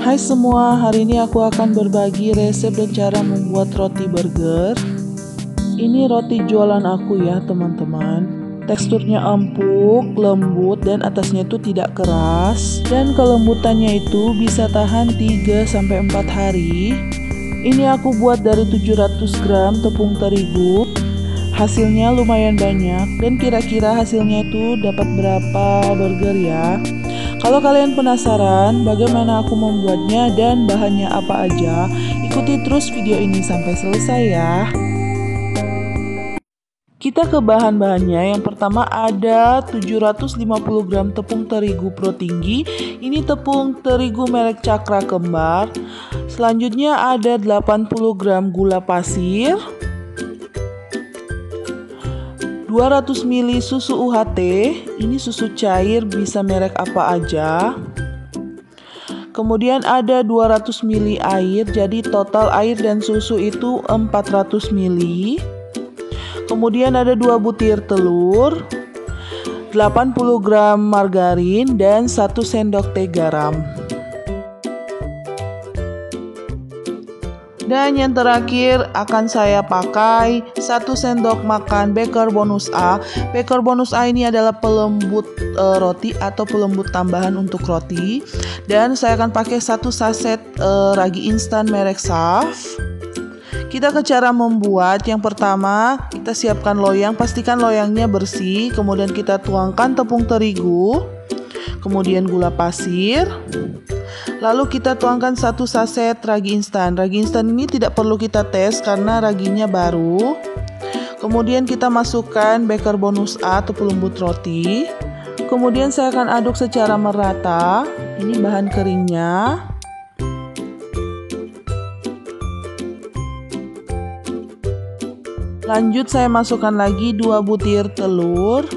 Hai semua, hari ini aku akan berbagi resep dan cara membuat roti burger. Ini roti jualan aku ya teman-teman. Teksturnya empuk, lembut, dan atasnya itu tidak keras. Dan kelembutannya itu bisa tahan 3-4 hari. Ini aku buat dari 700 gram tepung terigu. Hasilnya lumayan banyak, dan kira-kira hasilnya itu dapat berapa burger ya. Kalau kalian penasaran bagaimana aku membuatnya dan bahannya apa aja, ikuti terus video ini sampai selesai ya. Kita ke bahan-bahannya. Yang pertama ada 750 gram tepung terigu pro tinggi. Ini tepung terigu merek Cakra Kembar. Selanjutnya ada 80 gram gula pasir, 200 ml susu UHT, ini susu cair bisa merek apa aja. Kemudian ada 200 ml air, jadi total air dan susu itu 400 ml. Kemudian ada 2 butir telur, 80 gram margarin, dan 1 sendok teh garam. Dan yang terakhir akan saya pakai 1 sendok makan Baker Bonus A. Baker Bonus A ini adalah pelembut roti atau pelembut tambahan untuk roti. Dan saya akan pakai 1 saset ragi instan merek Saf. Kita ke cara membuat. Yang pertama kita siapkan loyang, pastikan loyangnya bersih. Kemudian kita tuangkan tepung terigu, kemudian gula pasir. Lalu kita tuangkan 1 saset ragi instan. Ragi instan ini tidak perlu kita tes karena raginya baru. Kemudian kita masukkan Baker Bonus A atau pelembut roti. Kemudian saya akan aduk secara merata. Ini bahan keringnya. Lanjut saya masukkan lagi 2 butir telur.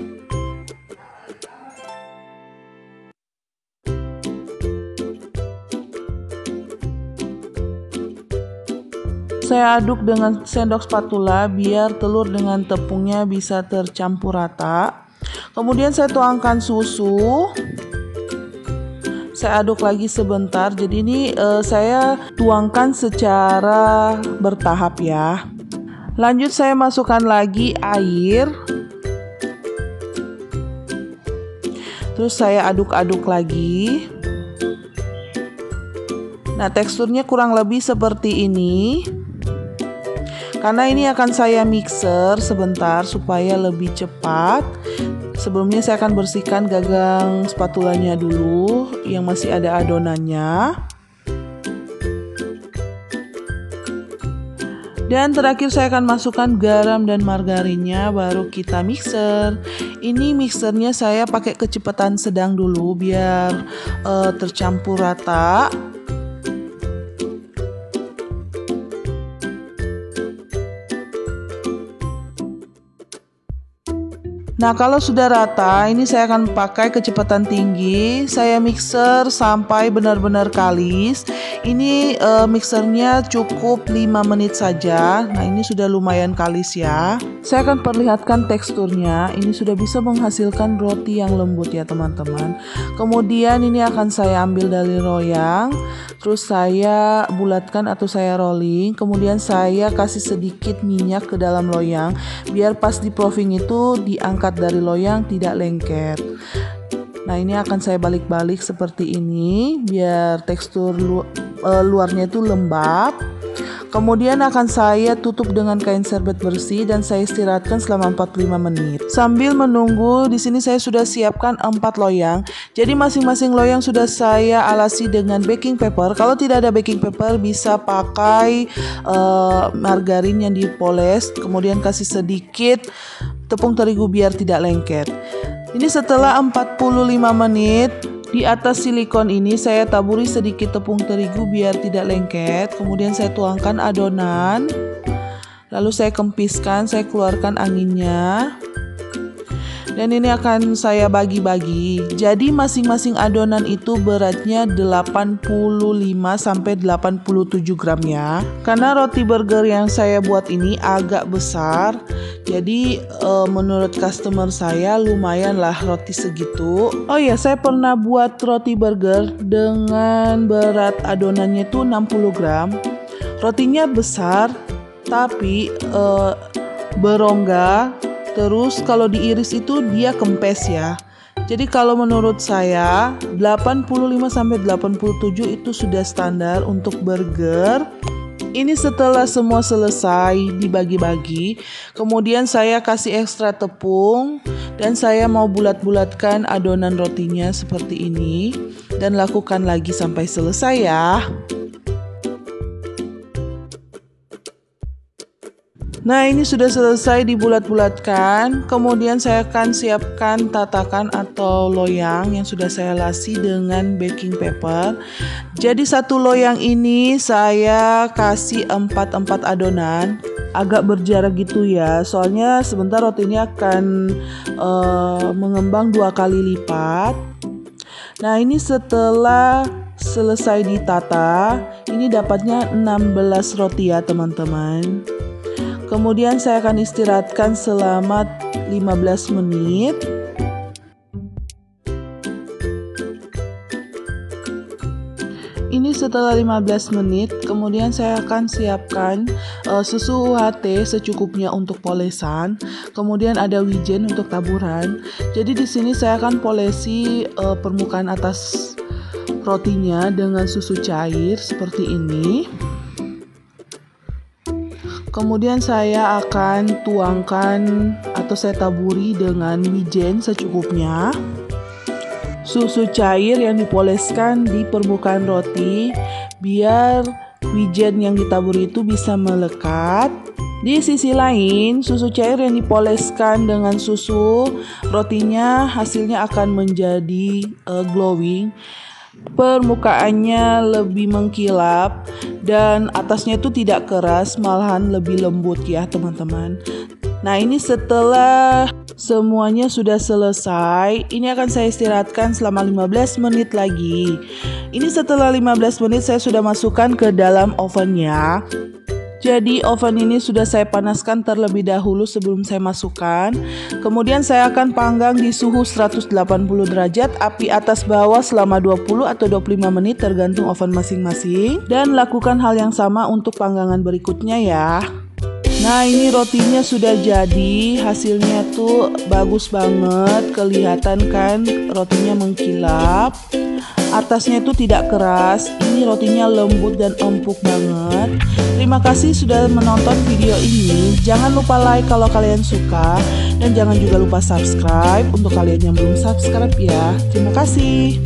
Saya aduk dengan sendok spatula biar telur dengan tepungnya bisa tercampur rata. Kemudian saya tuangkan susu. Saya aduk lagi sebentar. Jadi ini saya tuangkan secara bertahap ya. Lanjut saya masukkan lagi air. Terus saya aduk-aduk lagi. Nah, teksturnya kurang lebih seperti ini. Karena ini akan saya mixer sebentar supaya lebih cepat. Sebelumnya saya akan bersihkan gagang spatulanya dulu yang masih ada adonannya. Dan terakhir saya akan masukkan garam dan margarinnya, baru kita mixer. Ini mixernya saya pakai kecepatan sedang dulu biar tercampur rata. Nah, kalau sudah rata, ini saya akan pakai kecepatan tinggi. Saya mixer sampai benar-benar kalis. Ini mixernya cukup 5 menit saja. Nah, ini sudah lumayan kalis ya. Saya akan perlihatkan teksturnya. Ini sudah bisa menghasilkan roti yang lembut ya teman-teman. Kemudian ini akan saya ambil dari loyang. Terus saya bulatkan atau saya rolling. Kemudian saya kasih sedikit minyak ke dalam loyang. Biar pas di proving itu diangkat dari loyang, tidak lengket. Nah, ini akan saya balik-balik seperti ini biar tekstur luarnya itu lembab. Kemudian akan saya tutup dengan kain serbet bersih dan saya istirahatkan selama 45 menit. Sambil menunggu, di sini saya sudah siapkan 4 loyang. Jadi masing-masing loyang sudah saya alasi dengan baking paper. Kalau tidak ada baking paper bisa pakai margarin yang dipoles, kemudian kasih sedikit tepung terigu biar tidak lengket. Ini setelah 45 menit, di atas silikon ini saya taburi sedikit tepung terigu biar tidak lengket. Kemudian saya tuangkan adonan. Lalu saya kempiskan, saya keluarkan anginnya. Dan ini akan saya bagi-bagi. Jadi masing-masing adonan itu beratnya 85 sampai 87 gram ya. Karena roti burger yang saya buat ini agak besar. Jadi menurut customer saya lumayan lah roti segitu. Oh ya, saya pernah buat roti burger dengan berat adonannya itu 60 gram. Rotinya besar tapi berongga. Terus kalau diiris itu dia kempes ya. Jadi kalau menurut saya 85-87 itu sudah standar untuk burger. Ini setelah semua selesai dibagi-bagi, kemudian saya kasih ekstra tepung dan saya mau bulat-bulatkan adonan rotinya seperti ini dan lakukan lagi sampai selesai ya. Nah, ini sudah selesai dibulat-bulatkan. Kemudian saya akan siapkan tatakan atau loyang yang sudah saya lasi dengan baking paper. Jadi satu loyang ini saya kasih 4 adonan. Agak berjarak gitu ya. Soalnya sebentar roti ini akan mengembang 2 kali lipat. Nah, ini setelah selesai ditata, ini dapatnya 16 roti ya, teman-teman. Kemudian saya akan istirahatkan selama 15 menit. Ini setelah 15 menit, kemudian saya akan siapkan susu UHT secukupnya untuk polesan. Kemudian ada wijen untuk taburan. Jadi di sini saya akan polesi permukaan atas rotinya dengan susu cair seperti ini. Kemudian saya akan tuangkan atau saya taburi dengan wijen secukupnya. Susu cair yang dipoleskan di permukaan roti biar wijen yang ditaburi itu bisa melekat. Di sisi lain, susu cair yang dipoleskan dengan susu, rotinya hasilnya akan menjadi glowing. Permukaannya lebih mengkilap dan atasnya itu tidak keras, malahan lebih lembut ya teman-teman. Nah, ini setelah semuanya sudah selesai, ini akan saya istirahatkan selama 15 menit lagi. Ini setelah 15 menit saya sudah masukkan ke dalam ovennya. Jadi oven ini sudah saya panaskan terlebih dahulu sebelum saya masukkan. Kemudian saya akan panggang di suhu 180 derajat, api atas bawah selama 20 atau 25 menit tergantung oven masing-masing. Dan lakukan hal yang sama untuk panggangan berikutnya ya. Nah, ini rotinya sudah jadi, hasilnya tuh bagus banget, kelihatan kan rotinya mengkilap. Atasnya itu tidak keras, ini rotinya lembut dan empuk banget. Terima kasih sudah menonton video ini. Jangan lupa like kalau kalian suka, dan jangan juga lupa subscribe untuk kalian yang belum subscribe ya. Terima kasih.